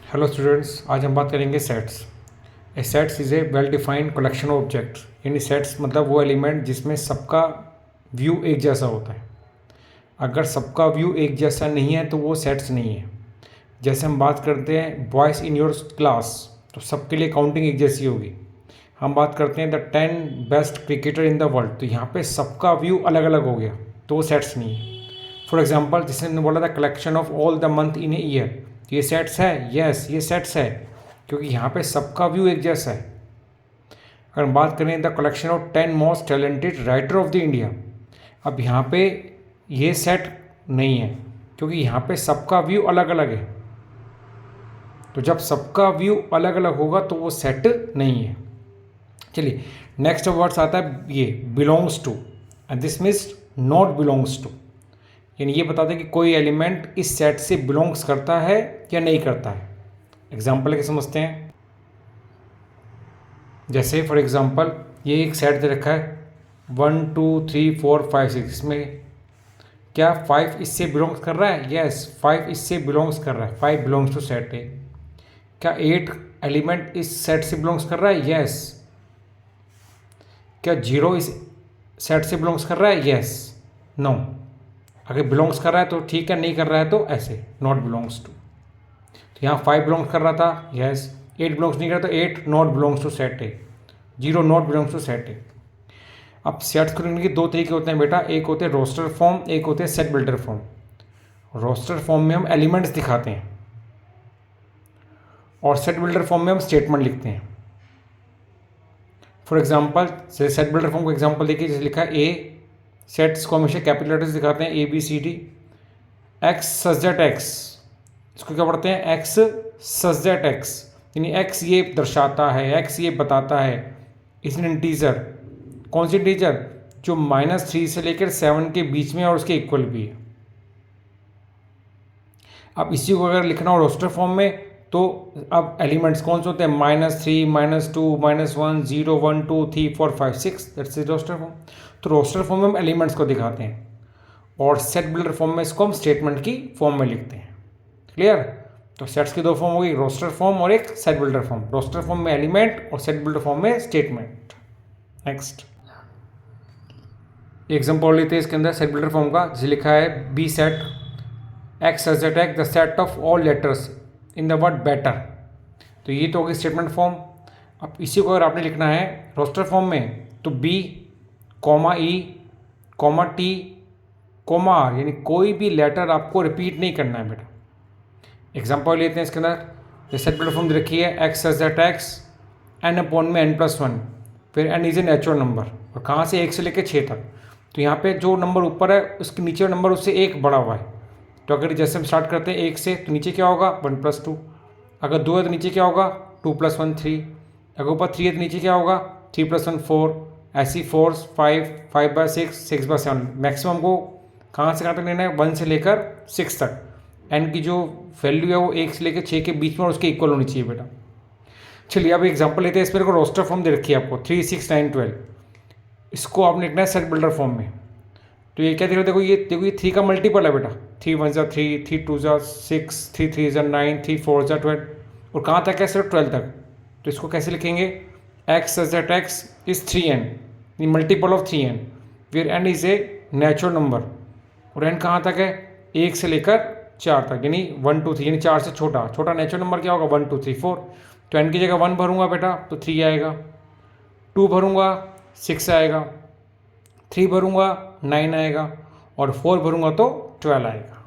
Hello students, आज हम बात करेंगे sets. A sets is a well defined collection of objects. यानी सेट्स मतलब वो एलिमेंट जिसमें सबका व्यू एक जैसा होता है। अगर सबका व्यू एक जैसा नहीं है तो वो सेट्स नहीं है। जैसे हम बात करते हैं बॉयज़ इन योर क्लास, तो सबके लिए काउंटिंग एक जैसी होगी। हम बात करते हैं the 10 best cricketer in the world, तो यहाँ पे सबका व्यू अलग अलग हो गया, तो वो सेट्स नहीं है। फॉर एग्जाम्पल, जैसे हमने बोला था collection of all the month in a year, ये सेट्स है। यस, ये सेट्स है क्योंकि यहाँ पे सबका व्यू एक जैसा है। अगर हम बात करें the collection of 10 most talented writer of the India, अब यहाँ पे ये सेट नहीं है क्योंकि यहाँ पे सबका व्यू अलग अलग है। तो जब सबका व्यू अलग अलग होगा तो वो सेट नहीं है। चलिए, नेक्स्ट वर्ड्स आता है ये belongs to, and this means not belongs to. यानी ये बताते हैं कि कोई एलिमेंट इस सेट से बिलोंग्स करता है या नहीं करता है। एग्जाम्पल के समझते हैं। जैसे फॉर एग्जाम्पल ये एक सेट दे रखा है 1 2 3 4 5 6, इसमें क्या 5 इससे बिलोंग्स कर रहा है? यस, 5 इससे बिलोंग्स कर रहा है। 5 बिलोंग्स टू सेट ए। क्या 8 एलिमेंट इस सेट से बिलोंग्स कर रहा है? यस। क्या 0 इस सेट से बिलोंग्स कर रहा है? यस। नो। अगर बिलोंग्स कर रहा है तो ठीक है, नहीं कर रहा है तो ऐसे नॉट बिलोंग्स टू। तो यहाँ 5 बिलोंग्स कर रहा था, यस। 8 बिलोंग्स नहीं कर रहा तो 8 not belongs to set A. 0 not belongs to set A. अब सेट्स को लिखने के दो तरीके होते हैं बेटा, एक होते हैं रोस्टर फॉर्म, एक होते हैं set builder form. Roster form में हम एलिमेंट्स दिखाते हैं और सेट बिल्डर फॉर्म में हम स्टेटमेंट लिखते हैं। For example set builder form को एग्जाम्पल देखिए, जैसे लिखा है ए, सेट्स को हमेशा कैपिटल लेटर्स दिखाते हैं ABCD। X such that x, इसको क्या पढ़ते हैं? एक्स सच दैट एक्स, यानी एक्स ये दर्शाता है, एक्स ये बताता है। इस इंटीजर, कौन सी इंटीजर? जो -3 से लेकर 7 के बीच में और उसके इक्वल भी है। अब इसी को अगर लिखना हो रोस्टर फॉर्म में तो अब एलिमेंट्स कौन से होते हैं? -3 -2 -1 0 1 2 3 4 5 6, दैट्स इज रोस्टर फॉर्म। तो रोस्टर फॉर्म में हम एलिमेंट्स को दिखाते हैं और सेट बिल्डर फॉर्म में इसको हम स्टेटमेंट की फॉर्म में लिखते हैं। क्लियर? तो सेट्स की दो फॉर्म हो गई, रोस्टर फॉर्म और एक set builder form. Roster form में एलिमेंट और सेट बिल्डर फॉर्म में स्टेटमेंट। नेक्स्ट एग्जाम्पल लेते हैं इसके अंदर सेट बिल्डर फॉर्म का, जैसे लिखा है B set X such that X the set of all letters in the word better. तो ये तो होगी स्टेटमेंट फॉर्म। अब इसी को अगर आपने लिखना है रोस्टर फॉर्म में तो B comma E comma T comma R, यानी कोई भी लेटर आपको रिपीट नहीं करना है बेटा। एग्जाम्पल लेते हैं इसके अंदर, जैसे सेट बिल्डर फॉर्म रखी है X such that X N upon में n+1, फिर N is a natural number, और कहाँ से 1 से लेकर 6 तक। तो यहाँ पे जो नंबर ऊपर है उसके नीचे नंबर उससे 1 बड़ा हुआ है। तो अगर जैसे हम स्टार्ट करते हैं 1 से तो नीचे क्या होगा? 1+2। अगर 2 है तो नीचे क्या होगा? 2+1 3। अगर ऊपर 3 है तो नीचे क्या होगा? 3+1 4। ऐसी 4 5 5/6 6/7। मैक्सिमम को कहाँ से कहाँ तक लेना है? 1 से लेकर 6 तक। एन की जो वैल्यू है वो 1 से लेकर 6 के बीच में और उसके इक्वल होनी चाहिए बेटा। चलिए अब एग्जाम्पल लेते हैं। इस पर को रोस्टर फॉर्म दे रखी है आपको 3 6 9 12। इसको आपने लिखना है सेट बिल्डर फॉर्म में। तो ये क्या देखो, देखो ये 3 का मल्टीपल है बेटा। 3 1 3, 3 2 6, 3 3 9, 3 4 12, और कहाँ तक है? सिर्फ 12 तक। तो इसको कैसे लिखेंगे? X such that X is 3n, multiple of 3n, where n is a natural number, और n कहाँ तक है? 1 से लेकर 4 तक, यानी 1 2 3, यानी 4 से छोटा नेचुरल नंबर क्या होगा? 1 2 3 4। तो n की जगह 1 भरूंगा बेटा तो 3 आएगा, 2 भरूंगा 6 आएगा, 3 भरूंगा 9 आएगा, और 4 भरूंगा तो 12 आएगा।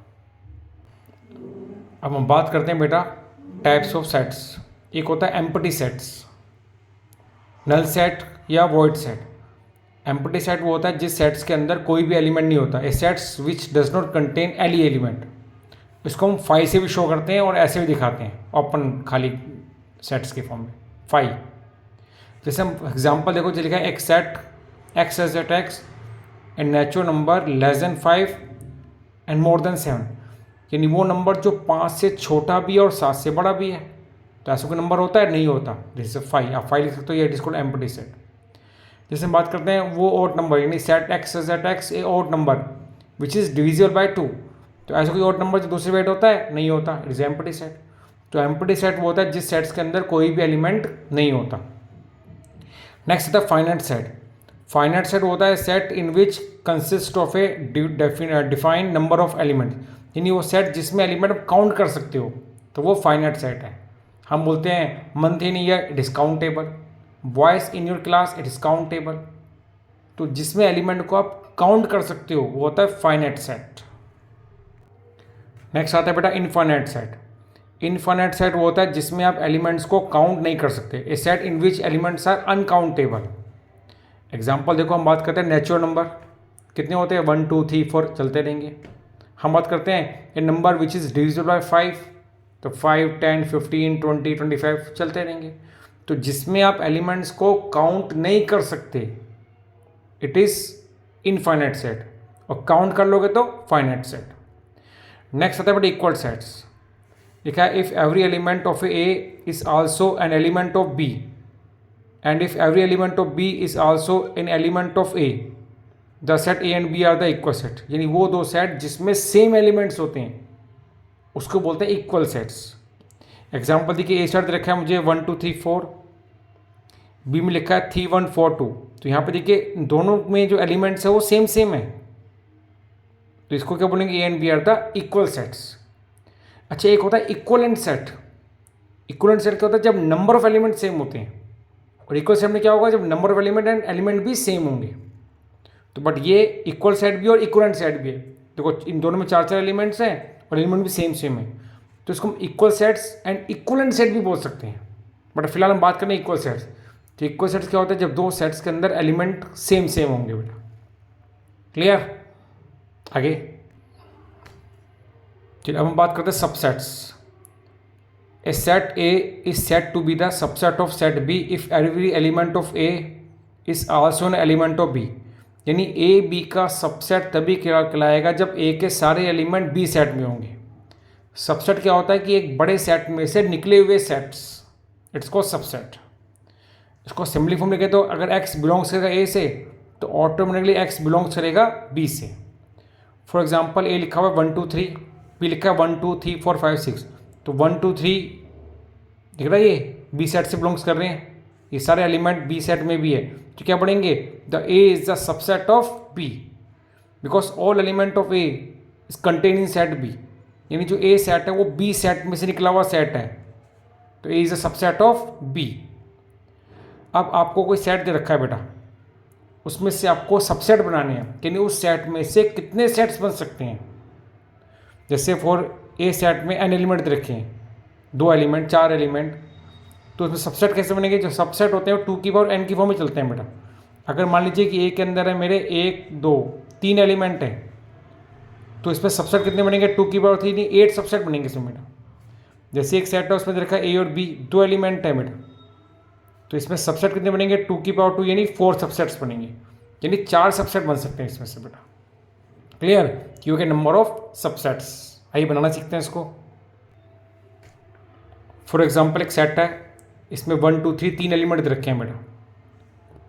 अब हम बात करते हैं बेटा टाइप्स ऑफ सेट्स। एक होता है एम्प्टी सेट्स, नल सेट या वॉइड सेट। एम्प्टी सेट वो होता है जिस सेट्स के अंदर कोई भी एलिमेंट नहीं होता। A sets which does not contain any element. इसको हम 5 से भी शो करते हैं और ऐसे भी दिखाते हैं, ओपन खाली सेट्स के फॉर्म में 5। जैसे हम एग्जाम्पल देखो, जो लिखा है x set X such that x and natural number <5 and more than 7, यानी वो नंबर जो 5 से छोटा भी है और 7 से बड़ा भी है। तो ऐसा कोई नंबर होता है? नहीं होता। जैसे 5, आप 5 लिख सकते हो, ये it is called empty set. जैसे हम बात करते हैं वो ऑड नंबर, यानी set X such that x A odd number which is divisible bye 2। तो ऐसा कोई ऑड नंबर जो दूसरे बाइट होता है? नहीं होता, इट इज एम्प्टी सेट। तो एम्प्टी सेट वो होता है जिस सेट्स के अंदर कोई भी एलिमेंट नहीं होता। नेक्स्ट होता है फाइनाइट सेट। फाइनाइट सेट होता है set in which consist of A defined number of element, यानी वो सेट जिसमें एलिमेंट आप काउंट कर सकते हो, तो वो फाइनाइट सेट है। हम बोलते हैं month in year it is countable, boys in your class it is countable. तो जिसमें एलिमेंट को आप काउंट कर सकते हो वो होता है फाइनाइट सेट। नेक्स्ट आता है बेटा इनफाइनाइट सेट। इनफाइनाइट सेट वो होता है जिसमें आप एलिमेंट्स को काउंट नहीं कर सकते, a set in which elements are uncountable. Example देखो, हम बात करते हैं नेचुरल नंबर कितने होते हैं, 1 2 3 4 चलते रहेंगे। हम बात करते हैं a number which is divisible by 5, तो 5 10 15 20 25 चलते रहेंगे। तो जिसमें आप एलिमेंट्स को काउंट नहीं कर सकते इट इज़ इनफाइनाइट सेट, और काउंट कर लोगे तो फाइनाइट सेट। नेक्स्ट आता है बेटा इक्वल सेट्स। लिखा है if every element of A is also an element of B and if every element of B is also an element of A, the set A and B are the equal set. यानी वो दो set जिसमें same elements होते हैं उसको बोलते हैं equal sets. Example देखिए, ए सेट रखा है मुझे 1 2 3 4, बी में लिखा है 3 1 4 2। तो यहाँ पे देखिए दोनों में जो एलिमेंट्स है वो सेम सेम है, तो इसको क्या बोलेंगे, A and B are the equal sets. अच्छा, एक होता है इक्वलेंट सेट। इक्वलेंट सेट क्या होता है, जब नंबर ऑफ एलिमेंट सेम होते हैं, और इक्वल सेट में क्या होगा, जब number of element and element भी सेम होंगे। तो बट ये इक्वल सेट भी और इक्वलेंट सेट भी है। देखो इन दोनों में 4 4 एलिमेंट्स हैं और एलिमेंट भी सेम सेम है, तो इसको हम equal sets and equivalent set भी बोल सकते हैं। बट फिलहाल हम बात करें इक्वल सेट्स। तो इक्वल सेट्स क्या होता है, जब दो सेट्स के अंदर एलिमेंट सेम सेम होंगे बेटा। क्लियर? आगे चलिए अब हम बात करते हैं subsets. A set A is set to be the subset of set B if every element of A is also an element of B. यानी ए बी का सबसेट तभी कहलाएगा जब ए के सारे एलिमेंट बी सेट में होंगे। सबसेट क्या होता है कि एक बड़े सेट में से निकले हुए सेट्स, इट्स को सबसेट। इसको सिंपली फॉर्म लिखे तो अगर x बिलोंग्स करेगा ए से तो ऑटोमेटिकली x बिलोंग्स करेगा बी से। फॉर एग्जाम्पल ए लिखा हुआ है 1 2 3, बी लिखा है 1 2 3 4 5 6, तो 1 2 3 दिख रहा है ये बी सेट से बिलोंग्स कर रहे हैं, ये सारे एलिमेंट बी सेट में भी है। तो क्या पढ़ेंगे, the A is the subset of B because all element of A is contain in set B. यानी जो ए सेट है वो बी सेट में से निकला हुआ सेट है, तो A is the subset of B. अब आपको कोई सेट दे रखा है बेटा, उसमें से आपको सबसेट बनाने हैं, यानी उस सेट में से कितने सेट्स बन सकते हैं। जैसे फॉर ए सेट में एन एलिमेंट दे रखे हैं, 2 एलिमेंट 4 एलिमेंट, तो उसमें सबसेट कैसे बनेंगे, जो सबसेट होते हैं वो 2 की पावर n की फॉर्म में चलते हैं बेटा। अगर मान लीजिए कि ए के अंदर है मेरे 1 2 3 एलिमेंट हैं, तो इसमें सबसेट कितने बनेंगे, 2 की पावर 3 नहीं 8 सबसेट बनेंगे इसमें बेटा। जैसे एक सेट है उसमें दे रखा है ए और बी, 2 एलिमेंट है बेटा, तो इसमें सबसेट कितने बनेंगे, 2 की पावर 2 यानी 4 सबसेट्स बनेंगे, यानी 4 सबसेट बन सकते हैं इसमें से बेटा। क्लियर? क्योंकि नंबर ऑफ सबसेट्स। आइए बनाना सीखते हैं इसको। फॉर एग्जाम्पल एक सेट है, इसमें 1 2 3 3 एलिमेंट रखे हैं बेटा,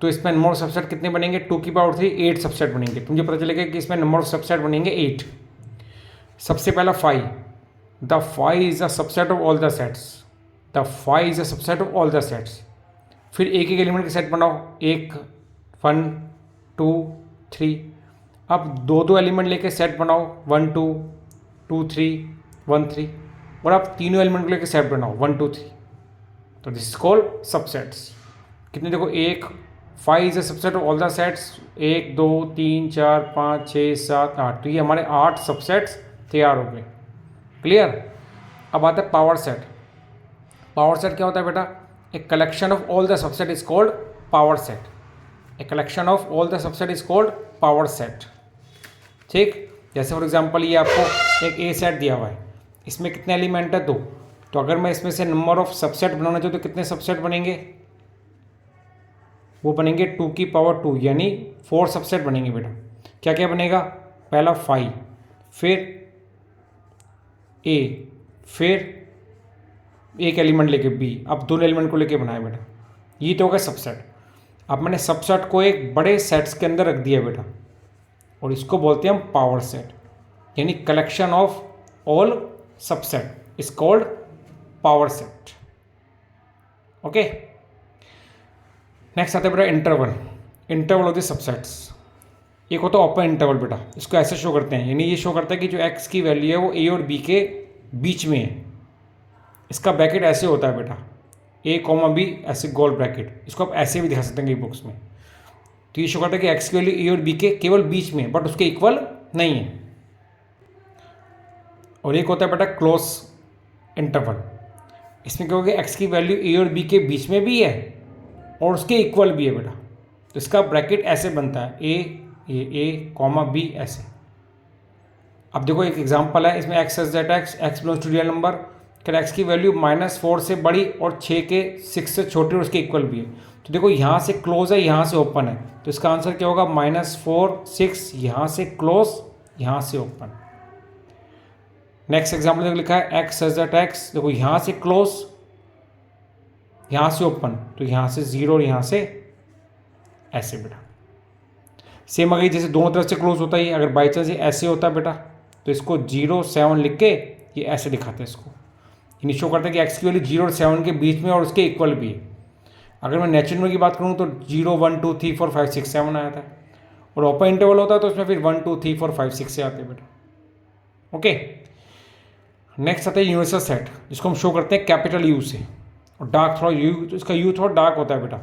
तो इसमें नंबर ऑफ सबसेट कितने बनेंगे, 2 की पावर 3 8 सबसेट बनेंगे। तो मुझे पता चलेगा कि इसमें नंबर ऑफ सबसेट बनेंगे 8। सबसे पहला 5, the 5 is a subset of all the sets, the 5 is a subset of all the sets. फिर एक एक एलिमेंट के सेट बनाओ, 1 1 2 3। अब 2 2 एलिमेंट लेके सेट बनाओ, 1 2 2 3 1 3, और आप तीनों एलिमेंट को लेके सेट बनाओ 1 2 3। तो दिस इज कॉल्ड सबसेट्स। कितने देखो, 1 5 is a subset of all the sets, 1 2 3 4 5 6 7 8, तो ये हमारे 8 सबसेट्स तैयार हो गए। क्लियर? अब आता है पावर सेट। पावर सेट क्या होता है बेटा, a collection of all the subset is called power set. A collection of all the subset is called power set. ठीक, जैसे फॉर एग्जांपल ये आपको एक ए सेट दिया हुआ है, इसमें कितने एलिमेंट है, 2। तो अगर मैं इसमें से नंबर ऑफ सबसेट बनाना चाहूँ तो कितने सबसेट बनेंगे, वो बनेंगे 2 की पावर 2 यानी 4 सबसेट बनेंगे बेटा। क्या क्या बनेगा, पहला 5, फिर ए, फिर एक एलिमेंट लेके बी, अब 2 एलिमेंट को लेके बनाया बेटा। ये तो हो गया सबसेट। अब मैंने सबसेट को एक बड़े सेट्स के अंदर रख दिया बेटा, और इसको बोलते हैं हम पावर सेट, यानी collection of all subset is called power set. Okay, next आता है बेटा इंटरवल। इंटरवल होती है सबसेट्स। एक होता है ओपन इंटरवल बेटा, इसको ऐसे शो करते हैं, यानी ये शो करता है कि जो एक्स की वैल्यू है वो ए और बी के बीच में है। इसका ब्रैकेट ऐसे होता है बेटा, ए कॉमा बी, ऐसे गोल ब्रैकेट। इसको आप ऐसे भी दिखा सकते हैं कई बुक्स में। तो ये शो करता है कि एक्स की वैल्यू ए और बी के केवल बीच में, बट उसके इक्वल नहीं है। और एक होता है बेटा क्लोज इंटरवल। इसमें क्या होगा, एक्स की वैल्यू ए और बी के बीच में भी है और उसके इक्वल भी है बेटा। तो इसका ब्रैकेट ऐसे बनता है, ए कॉमा बी ऐसे। अब देखो एक एग्जांपल है, इसमें X as that X belongs to real number, अगर एक्स की वैल्यू -4 से बड़ी और 6 से छोटी और उसके इक्वल भी है। तो देखो यहाँ से क्लोज है, यहाँ से ओपन है, तो इसका आंसर क्या होगा, -4 6, यहाँ से क्लोज, यहाँ से ओपन। नेक्स्ट एग्जाम्पल देखो लिखा है एक्स एज दैट एक्स, देखो यहाँ से क्लोज, यहाँ से ओपन, तो यहाँ से 0 और यहाँ से ऐसे बेटा। सेम अगर जैसे दोनों तरफ से क्लोज होता है, अगर बाई चांस ये ऐसे होता है बेटा, तो इसको 0 7 लिख के ये ऐसे दिखाते हैं इसको, यानी शो करता है कि एक्स की वैल्यू 0 और 7 के बीच में और उसके इक्वल भी है। अगर मैं नेचुरल नंबर की बात करूँ तो 0 1 2 3 4 5 6 7 आया था, और ओपन इंटरवल होता है तो उसमें फिर 1 2 3 4 5 6 से आते हैं बेटा। ओके, नेक्स्ट आता है यूनिवर्सल सेट, जिसको हम शो करते हैं कैपिटल यू से, और डार्क थोड़ा यू, तो इसका यू थोड़ा डार्क होता है बेटा।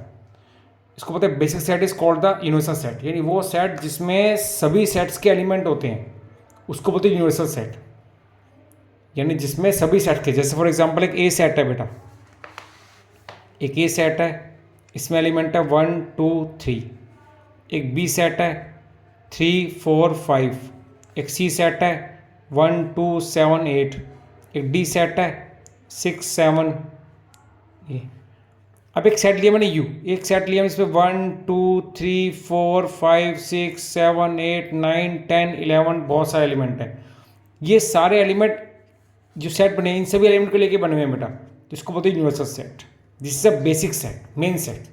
इसको पता है basic set is called the universal set, यानी वो सेट जिसमें सभी सेट्स के एलिमेंट होते हैं उसको बोलते हैं यूनिवर्सल सेट, यानी जिसमें सभी सेट के, जैसे फॉर एग्जांपल एक ए सेट है बेटा, एक ए सेट है, इसमें एलिमेंट है 1 2 3। एक बी सेट है 3 4 5। एक सी सेट है 1 2 7 8। एक डी सेट है 6 7। ये अब एक सेट लिया मैंने यू, एक सेट लिया इसमें 1 2 3 4 5 6 7 8 9 10 11 बहुत सारे एलिमेंट है। ये सारे एलिमेंट जो सेट बने इन सभी एलिमेंट को लेके बने हुए हैं बेटा, तो इसको बोलते हैं universal set. This is a basic set, main set.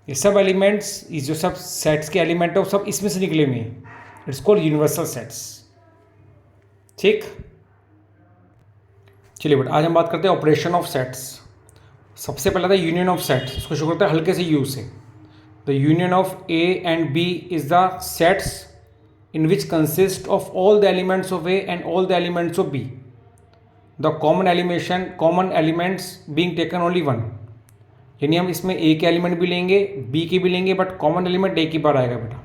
ये सब एलिमेंट्स, ये जो सब सेट्स के एलिमेंट है वो सब इसमें से निकले हुए हैं, इट्स कॉल्ड यूनिवर्सल सेट्स। ठीक, चलिए बेटा आज हम बात करते हैं ऑपरेशन ऑफ सेट्स। सबसे पहला था यूनियन ऑफ सेट्स, इसको शुरू करते हैं हल्के से यू से। The union of A and B is the sets in which consist of all the elements of A and all the elements of B, the common elements being taken only one. यानी हम इसमें ए के element भी लेंगे, B के भी लेंगे, but common element ए की बार आएगा बेटा।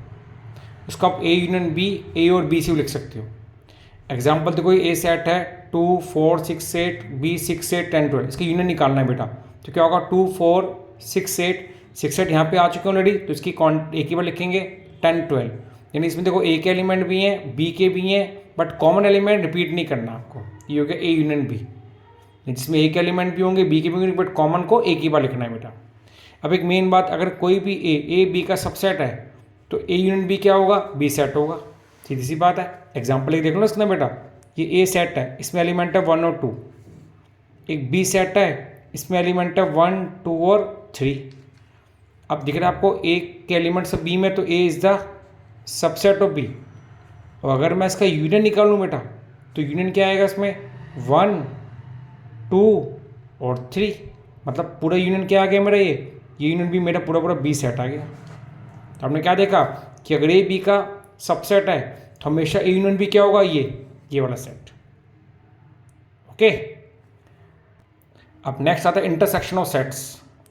उसको आप ए यूनियन बी, ए और बी से भी लिख सकते हो। एग्जाम्पल देखो, ए सेट है 2 4 6 8, बी 6 8 10 12। इसकी यूनियन निकालना है बेटा, तो क्या होगा 2 4 6 8, 6 8 यहाँ पे आ चुके हैं ऑलरेडी, तो इसकी एक ही बार लिखेंगे 10 12। यानी इसमें देखो ए के एलिमेंट भी हैं, बी के भी हैं, बट कॉमन एलिमेंट रिपीट नहीं करना आपको। ये हो गया ए यूनियन बी, जिसमें ए के एलिमेंट भी होंगे, बी के भी होंगे, बट कॉमन को एक ही बार लिखना है बेटा। अब एक मेन बात, अगर कोई भी ए बी का सबसेट है तो ए यूनियन बी क्या होगा, बी सेट होगा। सीधी सी बात है। एग्जाम्पल एक देख लो इसमें बेटा, ये ए सेट है, इसमें एलिमेंट है 1 और 2। एक बी सेट है, इसमें एलिमेंट है 1 2 और 3। अब दिख रहा है आपको ए के एलिमेंट सब बी में, तो A is the subset of B. और अगर मैं इसका यूनियन निकालूँ बेटा, तो यूनियन क्या आएगा इसमें, 1 2 और 3। मतलब पूरा यूनियन क्या आ गया मेरा, ये यूनियन भी मेरा पूरा बी सेट आ गया। तो आपने क्या देखा कि अगर ए बी का सबसेट है तो हमेशा ए यूनियन बी क्या होगा, ये वाला सेट। ओके, अब नेक्स्ट आता है इंटरसेक्शन ऑफ सेट्स।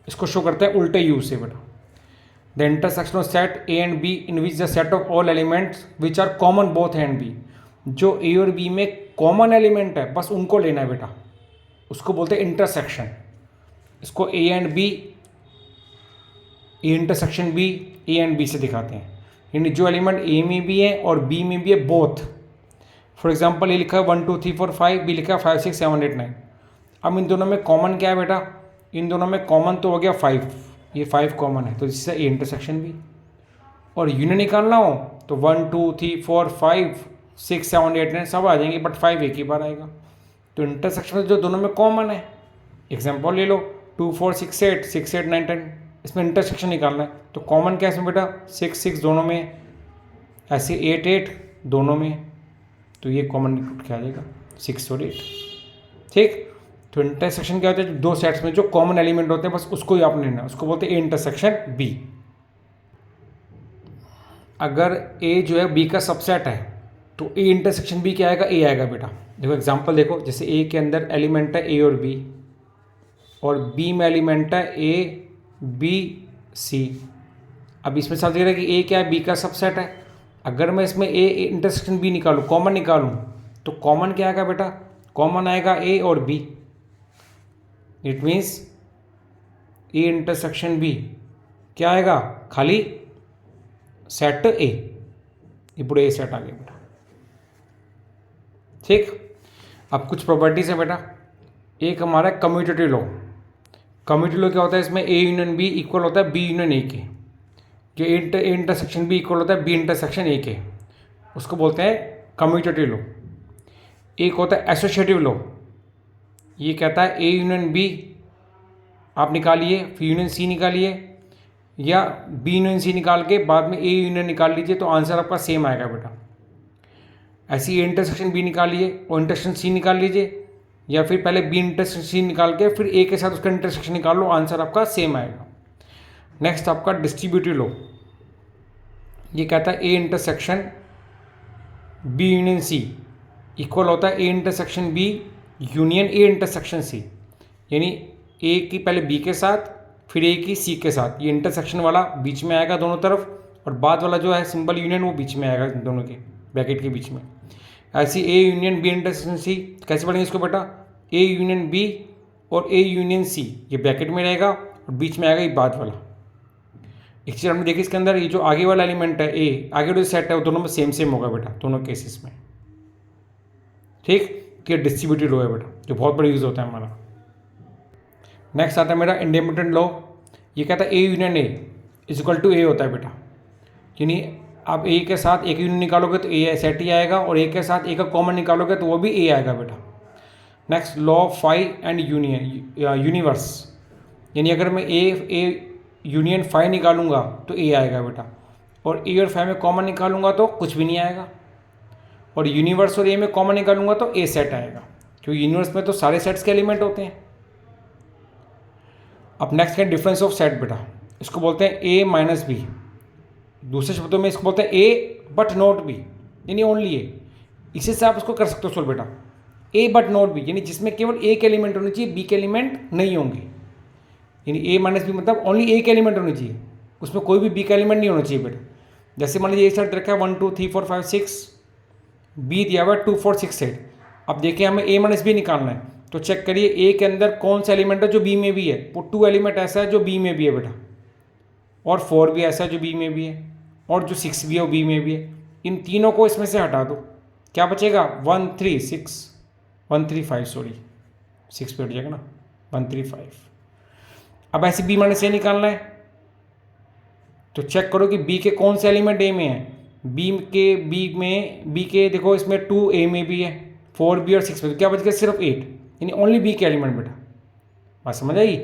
इसको शो करते हैं उल्टे यू से बेटा। The intersection of set A and B in which the set of all elements which are common both A and B. जो ए और बी में कॉमन एलिमेंट है बस उनको लेना है बेटा, उसको बोलते हैं इंटरसेक्शन। इसको A and B, A intersection B, A and B से दिखाते हैं, यानी जो एलिमेंट ए में भी है और बी में भी है, बोथ। फॉर एग्जाम्पल ये लिखा है 1 2 3 4 5, बी लिखा है 5 6 7 8 9। अब इन दोनों में कॉमन क्या है बेटा, इन दोनों में कॉमन तो हो गया 5, ये 5 कॉमन है, तो इससे ए इंटरसेक्शन भी। और यूनियन निकालना हो तो 1 2 3 4 5 6 7 8 9 सब आ जाएंगे, बट 5 एक ही बार आएगा। तो इंटरसेक्शन जो दोनों में कॉमन है, एग्जाम्पल ले लो 2 4 6 8 6 8 9 10, इसमें इंटरसेक्शन निकालना है, तो कॉमन क्या है इसमें बेटा, 6 6 दोनों में, ऐसे 8 8 दोनों में, तो ये कॉमन निकल के आ जाएगा 6 और 8। ठीक, तो इंटरसेक्शन क्या होता है, दो सेट्स में जो कॉमन एलिमेंट होते हैं बस उसको ही आपने लेना, उसको बोलते हैं ए इंटरसेक्शन बी। अगर ए जो है बी का सबसेट है तो ए इंटरसेक्शन बी क्या आएगा, ए आएगा बेटा। देखो एग्जांपल देखो, जैसे ए के अंदर एलिमेंट है ए और बी, और बी में एलिमेंट है ए बी सी। अब इसमें साथ दे रहा है कि ए क्या है, बी का सबसेट है। अगर मैं इसमें ए इंटरसेक्शन बी निकालूँ, कॉमन निकालूँ, तो कॉमन क्या आएगा बेटा, कॉमन आएगा ए और B. It means A intersection B क्या आएगा, खाली सेट ए। ये पूरे ए सेट आ गया बेटा। ठीक, अब कुछ प्रॉपर्टीज है बेटा। एक हमारा कम्यूटेटिव लॉ। कम्यूटेटिव लॉ क्या होता है, इसमें ए यूनियन बी इक्वल होता है बी यूनियन ए के। जो ए इंटरसेक्शन बी इक्वल होता है बी इंटरसेक्शन ए के, उसको बोलते हैं कम्यूटेटिव लॉ। एक होता है एसोसिएटिव लॉ। ये कहता है ए यूनियन बी आप निकालिए, फिर यूनियन सी निकालिए, या बी यूनियन सी निकाल के बाद में ए यूनियन निकाल लीजिए, तो आंसर आपका सेम आएगा बेटा। ऐसी ए इंटरसेक्शन बी निकालिए और इंटरसेक्शन सी निकाल लीजिए, या फिर पहले बी इंटरसेक्शन सी निकाल के फिर ए के साथ उसका इंटरसेक्शन निकाल लो, आंसर आपका सेम आएगा। नेक्स्ट आपका डिस्ट्रीब्यूटिव लॉ। ये कहता है A intersection B union C equal होता है A intersection B union A intersection C. यानी ए की पहले बी के साथ फिर ए की सी के साथ, ये इंटरसेक्शन वाला बीच में आएगा दोनों तरफ, और बाद वाला जो है सिंबल यूनियन वो बीच में आएगा दोनों के ब्रैकेट के बीच में। ऐसी A union B intersection C कैसे पढ़ेंगे इसको बेटा, ए यूनियन बी और ए यूनियन सी ये ब्रैकेट में रहेगा और बीच में आएगा ये बाद वाला। एक चीज़ हमने देखी इसके अंदर, ये जो आगे वाला एलिमेंट है ए, आगे जो सेट है वो दोनों में सेम सेम होगा बेटा दोनों केसेस में। ठीक, ये डिस्ट्रीब्यूटिव लॉ है बेटा जो बहुत बड़ा यूज़ होता है हमारा। नेक्स्ट आता है मेरा इंडिपेंडेंट लॉ। ये कहता है A union A is equal to A होता है बेटा। यानी आप ए के साथ एक यूनियन निकालोगे तो ए सेट ही आएगा, और ए के साथ ए का कॉमन निकालोगे तो वो भी ए आएगा बेटा। Next law of phi and universe. यानी अगर मैं ए यूनियन फाई निकालूंगा तो ए आएगा बेटा, और ए और फाई में कॉमन निकालूंगा तो कुछ भी नहीं आएगा, और यूनिवर्स और ए में कॉमन निकालूंगा तो ए सेट आएगा, क्योंकि यूनिवर्स में तो सारे सेट्स के एलिमेंट होते हैं। अब नेक्स्ट है डिफरेंस ऑफ सेट बेटा। इसको बोलते हैं ए माइनस बी। दूसरे शब्दों में इसको बोलते हैं ए बट नॉट बी, यानी ओनली ए। इसी से आप इसको कर सकते हो सोल्व बेटा, ए बट नॉट बी, यानी जिसमें केवल ए के एलिमेंट होने चाहिए, बी के एलिमेंट नहीं होंगे। यानी ए माइनस बी मतलब ओनली ए के एलिमेंट होने चाहिए, उसमें कोई भी बी का एलिमेंट नहीं होना चाहिए बेटा। जैसे मान लीजिए एक सेट रखा है 1 2 3 4 5 6, बी दिया हुआ है 2 4 6 8। अब देखिए हमें ए माइनस बी निकालना है, तो चेक करिए ए के अंदर कौन सा एलिमेंट है जो बी में भी है। वो 2 एलिमेंट ऐसा है जो बी में भी है बेटा, और 4 भी ऐसा है जो बी में भी है, और जो 6 भी है वो बी में भी है। इन तीनों को इसमें से हटा दो, क्या बचेगा 1 3 6 1 3 5 सॉरी 6 पे हट जाएगा ना 1 3 5। अब ऐसे बी माइनस ए निकालना है, तो चेक करो कि बी के कौन से एलिमेंट ए में है। बी के देखो इसमें 2 ए में भी है, 4 बी और 6 में, तो क्या बच गया सिर्फ 8, यानी ओनली बी के एलिमेंट बेटा। बात समझ आई।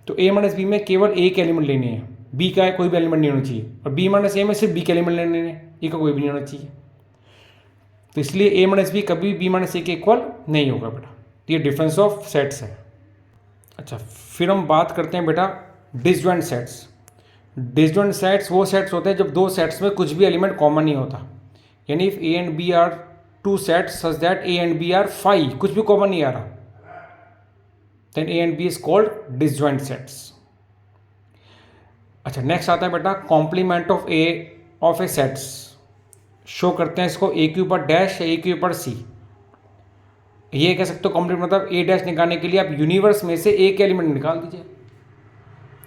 तो ए माइनस बी में केवल ए के एलिमेंट लेने हैं, बी का कोई भी एलिमेंट नहीं होना चाहिए, और बी माइनस ए में सिर्फ बी के एलिमेंट लेने हैं, ए का कोई भी नहीं होना चाहिए। तो इसलिए ए माइनस बी कभी बी माइनस ए के इक्वल नहीं होगा बेटा। तो ये डिफरेंस ऑफ सेट्स है। अच्छा, फिर हम बात करते हैं बेटा डिसजॉइंट सेट्स। डिसजॉइंट सेट्स वो सेट्स होते हैं जब दो सेट्स में कुछ भी एलिमेंट कॉमन नहीं होता। यानी if A and B are two sets such that A and B are 5, कुछ भी कॉमन नहीं आ रहा, then A and B is called disjoint sets. अच्छा, नेक्स्ट आता है बेटा complement of A sets. Show करते हैं इसको ए के ऊपर डैश या ए के ऊपर सी। ये कह सकते हो कॉम्प्लीमेंट मतलब ए डैश निकालने के लिए आप यूनिवर्स में से एक एलिमेंट निकाल दीजिए।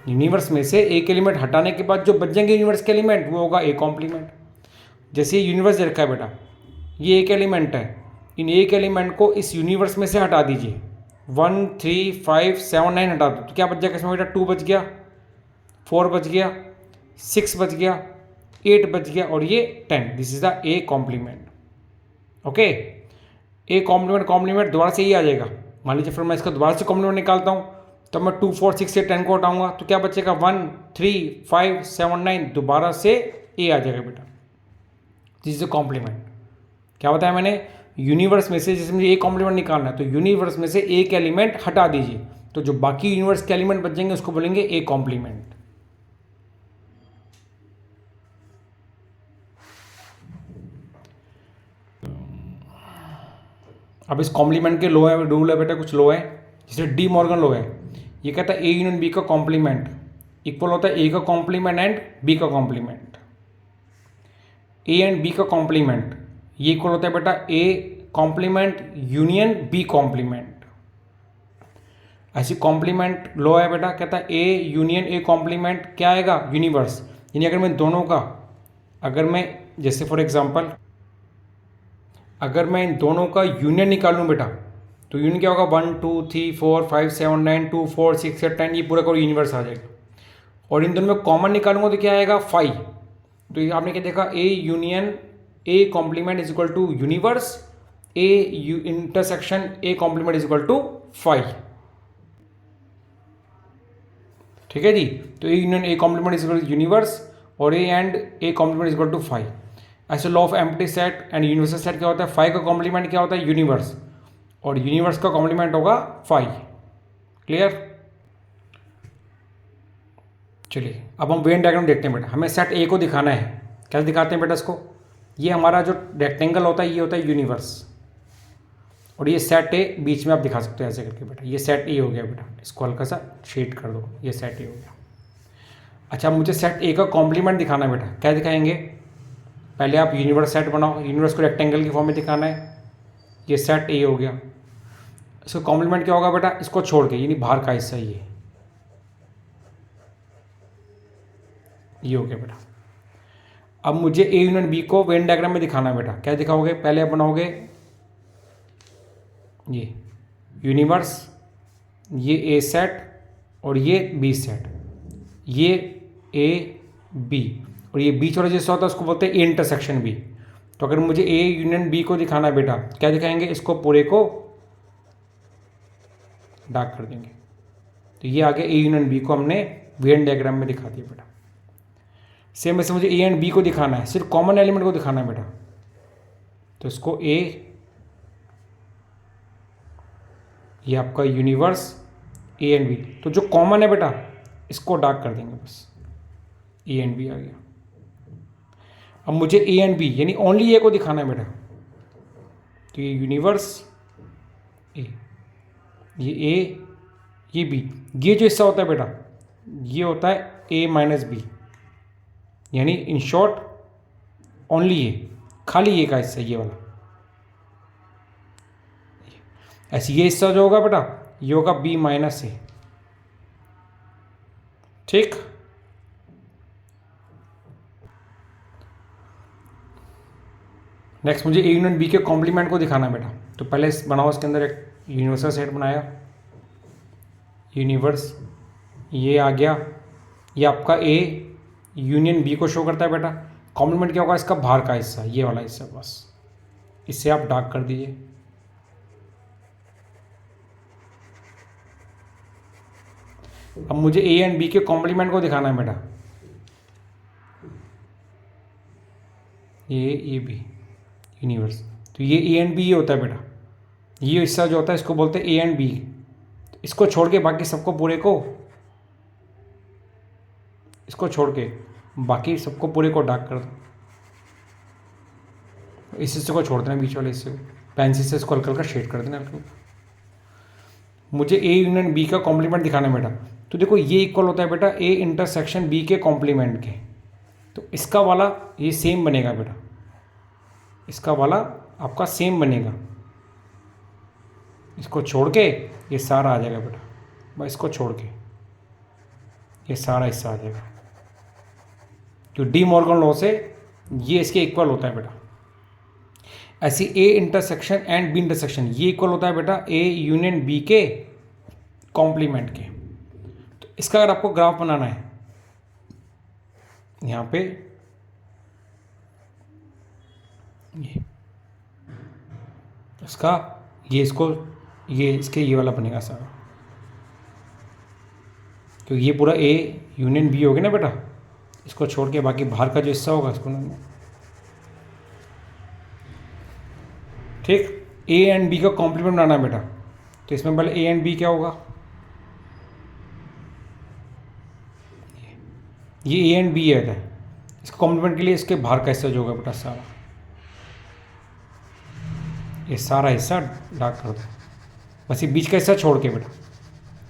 यूनिवर्स में से एक एलिमेंट हटाने के बाद जो बच जाएंगे यूनिवर्स के एलिमेंट वो होगा ए कॉम्प्लीमेंट। जैसे ये यूनिवर्स दे रखा है बेटा, ये एक एलिमेंट है, इन एक एलिमेंट को इस यूनिवर्स में से हटा दीजिए। 1 3 5 7 9 हटा दो, तो क्या बच जाएगा इसमें बेटा 2 बच गया, 4 बच गया, 6 बच गया, 8 बच गया, और ये 10। This is the A complement. Okay, A complement दोबारा से ही आ जाएगा। मान लीजिए फिर मैं इसका दोबारा से कॉम्प्लीमेंट निकालता हूँ, तो मैं 2 4 6 से 10 को हटाऊंगा, तो क्या बचेगा 1 3 5 7 9, दोबारा से ए आ जाएगा बेटा। This is the complement. क्या बताया मैंने, यूनिवर्स में से, जैसे मुझे ए कॉम्प्लीमेंट निकालना है तो यूनिवर्स में से एक एलिमेंट हटा दीजिए, तो जो बाकी यूनिवर्स के एलिमेंट बच जाएंगे उसको बोलेंगे ए कॉम्प्लीमेंट। अब इस कॉम्प्लीमेंट के लो है, रूल है बेटा, कुछ लो है, जैसे डी मॉर्गन लो है, ये कहता है ए यूनियन बी का कॉम्प्लीमेंट इक्वल होता है ए का कॉम्प्लीमेंट एंड बी का कॉम्प्लीमेंट। ए एंड बी का कॉम्प्लीमेंट ये इक्वल होता है बेटा A complement union B complement. ऐसी कॉम्प्लीमेंट लो है बेटा, कहता है ए यूनियन ए कॉम्प्लीमेंट क्या आएगा, यूनिवर्स। यानी अगर मैं दोनों का, अगर मैं जैसे फॉर एग्जांपल अगर मैं इन दोनों का यूनियन निकालूं बेटा, तो यूनियन क्या होगा, 1 2 3 4 5 7 9 2 4 6 8 10, ये पूरा का यूनिवर्स आ जाएगा। और इन दोनों में कॉमन निकालूंगा तो क्या आएगा, 5। तो ये आपने क्या देखा, A union A complement is equal to universe, A intersection A complement is equal to 5। ठीक है जी। तो A union A complement is equal to universe और A and A complement is equal to 5। ऐसे law of empty set and universal set क्या होता है, 5 का कॉम्प्लीमेंट क्या होता है, यूनिवर्स, और यूनिवर्स का कॉम्प्लीमेंट होगा 5। क्लियर। चलिए अब हम वेन डायग्राम देखते हैं बेटा। हमें सेट ए को दिखाना है, कैसे दिखाते हैं बेटा इसको, ये हमारा जो रेक्टेंगल होता है ये होता है यूनिवर्स, और ये सेट ए बीच में आप दिखा सकते हो ऐसे करके बेटा, ये सेट ए हो गया बेटा, इसको हल्का सा शेड कर दो, ये सेट ए हो गया। अच्छा मुझे सेट ए का कॉम्प्लीमेंट दिखाना है बेटा, क्या दिखाएंगे, पहले आप यूनिवर्स सेट बनाओ, यूनिवर्स को रेक्टेंगल की फॉर्म में दिखाना है, ये सेट ए हो गया। इसका कॉम्प्लीमेंट क्या होगा बेटा, इसको छोड़ के, यानी बाहर का हिस्सा ये हो गया बेटा। अब मुझे ए यूनियन बी को वेन डायग्राम में दिखाना है बेटा, क्या दिखाओगे, पहले आप बनाओगे ये यूनिवर्स, ये ए सेट और ये बी सेट, ये ए बी, और ये बीच वाला जैसा होता है उसको बोलते हैं ए इंटरसेक्शन बी। तो अगर मुझे ए यूनियन बी को दिखाना है बेटा, क्या दिखाएंगे, इसको पूरे को डार्क कर देंगे, तो ये आगे ए यूनियन बी को हमने वेन डायग्राम में दिखा दिया बेटा। सेम वैसे मुझे ए एंड बी को दिखाना है, सिर्फ कॉमन एलिमेंट को दिखाना है बेटा, तो इसको ए, ये आपका यूनिवर्स ए एंड बी, तो जो कॉमन है बेटा इसको डार्क कर देंगे बस, ए एंड बी आ गया। अब मुझे ए एंड बी यानी ओनली ए को दिखाना है बेटा, तो ये यूनिवर्स ए, ये ए, ये बी, ये जो हिस्सा होता है बेटा ये होता है ए माइनस बी, यानी इन शॉर्ट ओनली ए, खाली ए का हिस्सा ये वाला। ऐसे ये हिस्सा जो होगा बेटा ये होगा बी माइनस ए। ठीक। नेक्स्ट मुझे ए यूनियन बी के कॉम्प्लीमेंट को दिखाना है बेटा, तो पहले बनाओ इसके अंदर एक यूनिवर्सल सेट बनाया, यूनिवर्स ये आ गया, ये आपका ए यूनियन बी को शो करता है बेटा। कॉम्प्लीमेंट क्या होगा, इसका बाहर का हिस्सा, ये वाला हिस्सा, बस इससे आप डार्क कर दीजिए। अब मुझे ए एंड बी के कॉम्प्लीमेंट को दिखाना है बेटा, ये बी यूनिवर्स, तो ये ए एंड बी ये होता है बेटा, ये हिस्सा जो होता है इसको बोलते हैं ए एंड बी। इसको छोड़ के बाकी सबको पूरे को, इसको छोड़ के बाकी सबको पूरे को डार्क कर दो, इस हिस्से को छोड़ देना, बीच वाले हिस्से को पेंसिल से इसको हल्का हल्का शेड कर देना हल्का। मुझे ए यूनियन बी का कॉम्प्लीमेंट दिखाना है बेटा, तो देखो ये इक्वल होता है बेटा ए इंटरसेक्शन बी के कॉम्प्लीमेंट के, तो इसका वाला ये सेम बनेगा बेटा, इसका वाला आपका सेम बनेगा, इसको छोड़ के ये सारा आ जाएगा बेटा, बस इसको छोड़ के ये सारा हिस्सा आ जाएगा, जो डी मॉर्गन लॉ से ये इसके इक्वल होता है बेटा। ऐसी A intersection and B intersection ये इक्वल होता है बेटा ए यूनियन बी के कॉम्प्लीमेंट के। तो इसका अगर आपको ग्राफ बनाना है, यहाँ पे ये इसका ये इसको ये इसके ये वाला बनेगा सारा, तो ये पूरा ए यूनियन बी हो गया ना बेटा, इसको छोड़ के बाकी बाहर का जो हिस्सा होगा इसको ठीक। ठीक। ए एंड बी का कॉम्प्लीमेंट बनाना है बेटा, तो इसमें पहले ए एंड बी क्या होगा, ये ए एंड बी है, इसका कॉम्प्लीमेंट के लिए इसके बाहर का हिस्सा जो होगा बेटा सारा, ये सारा हिस्सा डार्क कर दो, बस ये बीच का हिस्सा छोड़ के बेटा,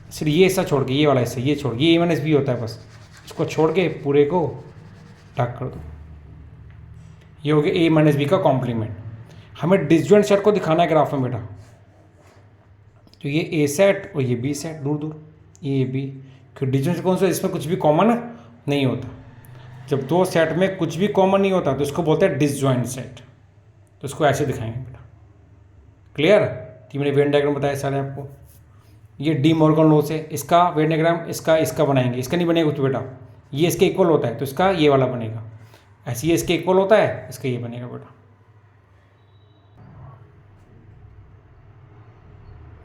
सिर्फ ये हिस्सा छोड़ के, ये वाला हिस्सा ये छोड़ के, ये माइनस बी होता है बस, इसको छोड़ के पूरे को डार्क कर दो। ये हो गया ए माइनस बी का कॉम्प्लीमेंट। हमें डिसजॉइंट सेट को दिखाना है ग्राफ में बेटा, तो ये ए सेट और ये बी सेट, दूर दूर ये बी, क्योंकि डिसजॉइंट कौन सा, इसमें कुछ भी कॉमन नहीं होता। जब दो सेट में कुछ भी कॉमन नहीं होता तो इसको बोलते हैं डिसजॉइंट सेट, तो इसको ऐसे दिखाएंगे बेटा। क्लियर? तो मैंने वेन डायग्राम बताया सारे आपको, ये डी मॉर्गन लॉ से इसका वेन डायग्राम इसका बनाएंगे, इसका नहीं बनेगा कुछ बेटा, ये इसके इक्वल होता है तो इसका ये वाला बनेगा, ऐसे ये इसके इक्वल होता है इसका ये बनेगा बेटा।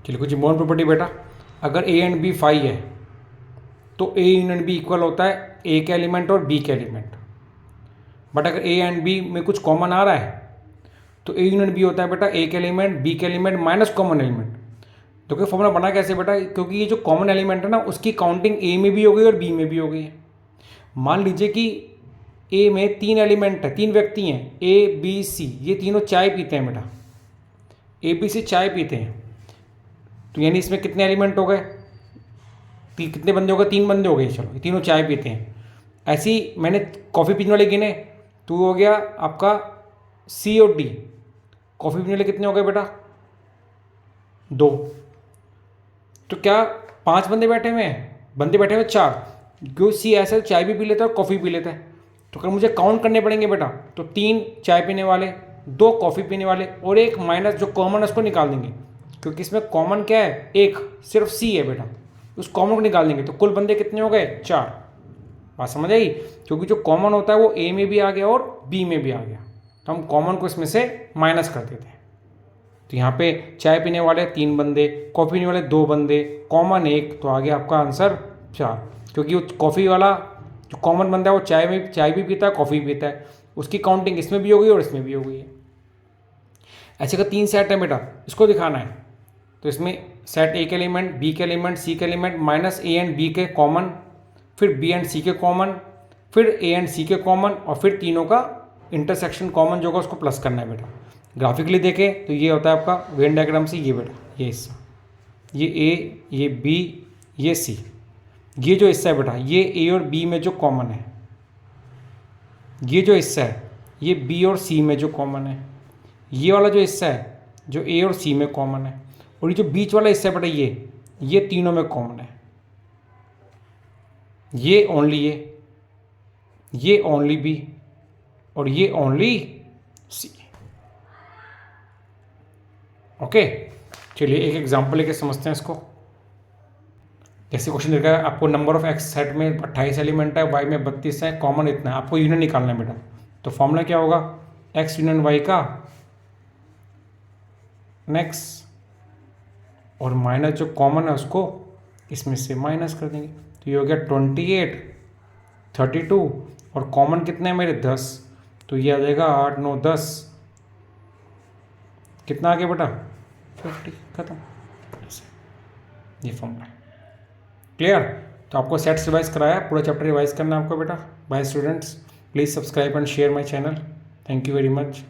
चलिए कुछ इंपॉर्टेंट प्रॉपर्टी बेटा, अगर ए एंड बी फाई है तो ए यूनियन बी इक्वल होता है ए के एलिमेंट और बी के एलिमेंट, बट अगर ए एंड बी में कुछ कॉमन आ रहा है तो ए यूनियन बी होता है बेटा ए के एलिमेंट बी के एलिमेंट माइनस कॉमन एलिमेंट। तो क्या फॉर्मूला बना कैसे बेटा, क्योंकि ये जो कॉमन एलिमेंट है ना उसकी काउंटिंग ए में भी हो गई और बी में भी हो गई है। मान लीजिए कि ए में 3 एलिमेंट है, 3 व्यक्ति हैं ए बी सी, ये तीनों चाय पीते हैं बेटा, ए बी सी चाय पीते हैं, तो यानी इसमें कितने एलिमेंट हो गए, कितने बंदे हो गए, 3 बंदे हो गए, चलो ये तीनों चाय पीते हैं। ऐसे ही मैंने कॉफ़ी पीने वाले गिने तो हो गया आपका सी और डी, कॉफ़ी पीने वाले कितने हो गए बेटा 2, तो क्या 5 बंदे बैठे हुए हैं, बंदे बैठे हुए 4, क्यों सी ऐसे चाय भी पी लेता है और कॉफ़ी पी लेता है, तो अगर मुझे काउंट करने पड़ेंगे बेटा तो 3 चाय पीने वाले, 2 कॉफ़ी पीने वाले और एक माइनस जो कॉमन है उसको निकाल देंगे, क्योंकि इसमें कॉमन क्या है, एक सिर्फ सी है बेटा, उस कॉमन को निकाल देंगे तो कुल बंदे कितने हो गए 4। बात समझ आई? क्योंकि जो कॉमन होता है वो ए में भी आ गया और बी में भी आ गया, तो हम कॉमन को इसमें से माइनस कर देते हैं। तो यहाँ पे चाय पीने वाले 3 बंदे, कॉफ़ी पीने वाले 2 बंदे, कॉमन 1, तो आ गया आपका आंसर 4, क्योंकि वो कॉफ़ी वाला जो कॉमन बंदा है वो चाय भी पीता है कॉफ़ी भी पीता है, उसकी काउंटिंग इसमें भी हो गई और इसमें भी हो गई है। ऐसे का 3 सेट है बेटा, इसको दिखाना है, तो इसमें सेट ए के एलिमेंट बी के एलिमेंट सी के element minus A and B के कॉमन, फिर बी एंड सी के कॉमन, फिर ए एंड सी के कॉमन, और फिर तीनों का इंटरसेक्शन कॉमन जो होगा उसको प्लस करना है बेटा। ग्राफिकली देखें तो ये होता है आपका वेन डायग्राम से, ये बेटा ये हिस्सा, ये ए ये बी ये सी, ये जो हिस्सा है बेटा ये ए और बी में जो कॉमन है, ये जो हिस्सा है ये बी और सी में जो कॉमन है, ये वाला जो हिस्सा है जो ए और सी में कॉमन है, और ये जो बीच वाला हिस्सा है बेटा ये तीनों में कॉमन है, ये ओनली ये ओनली बी और ये ओनली सी। ओके, चलिए एक एग्जांपल लेके समझते हैं इसको। जैसे क्वेश्चन देखा है आपको, नंबर ऑफ एक्स सेट में 28 एलिमेंट है, वाई में 32 है, कॉमन इतना है, आपको यूनियन निकालना है बेटा। तो फॉर्मूला क्या होगा, एक्स यूनियन वाई का नेक्स्ट और माइनस जो कॉमन है उसको इसमें से माइनस कर देंगे, तो ये हो गया 28 32 और कॉमन कितने हैं मेरे 10, तो ये आ जाएगा 8 9 10, कितना आ गया बेटा 50, खत्म। ये फॉर्मूला क्लियर? तो आपको सेट्स रिवाइज कराया, पूरा चैप्टर रिवाइज करना है आपको बेटा। Bye students, please subscribe and share my channel. Thank you very much.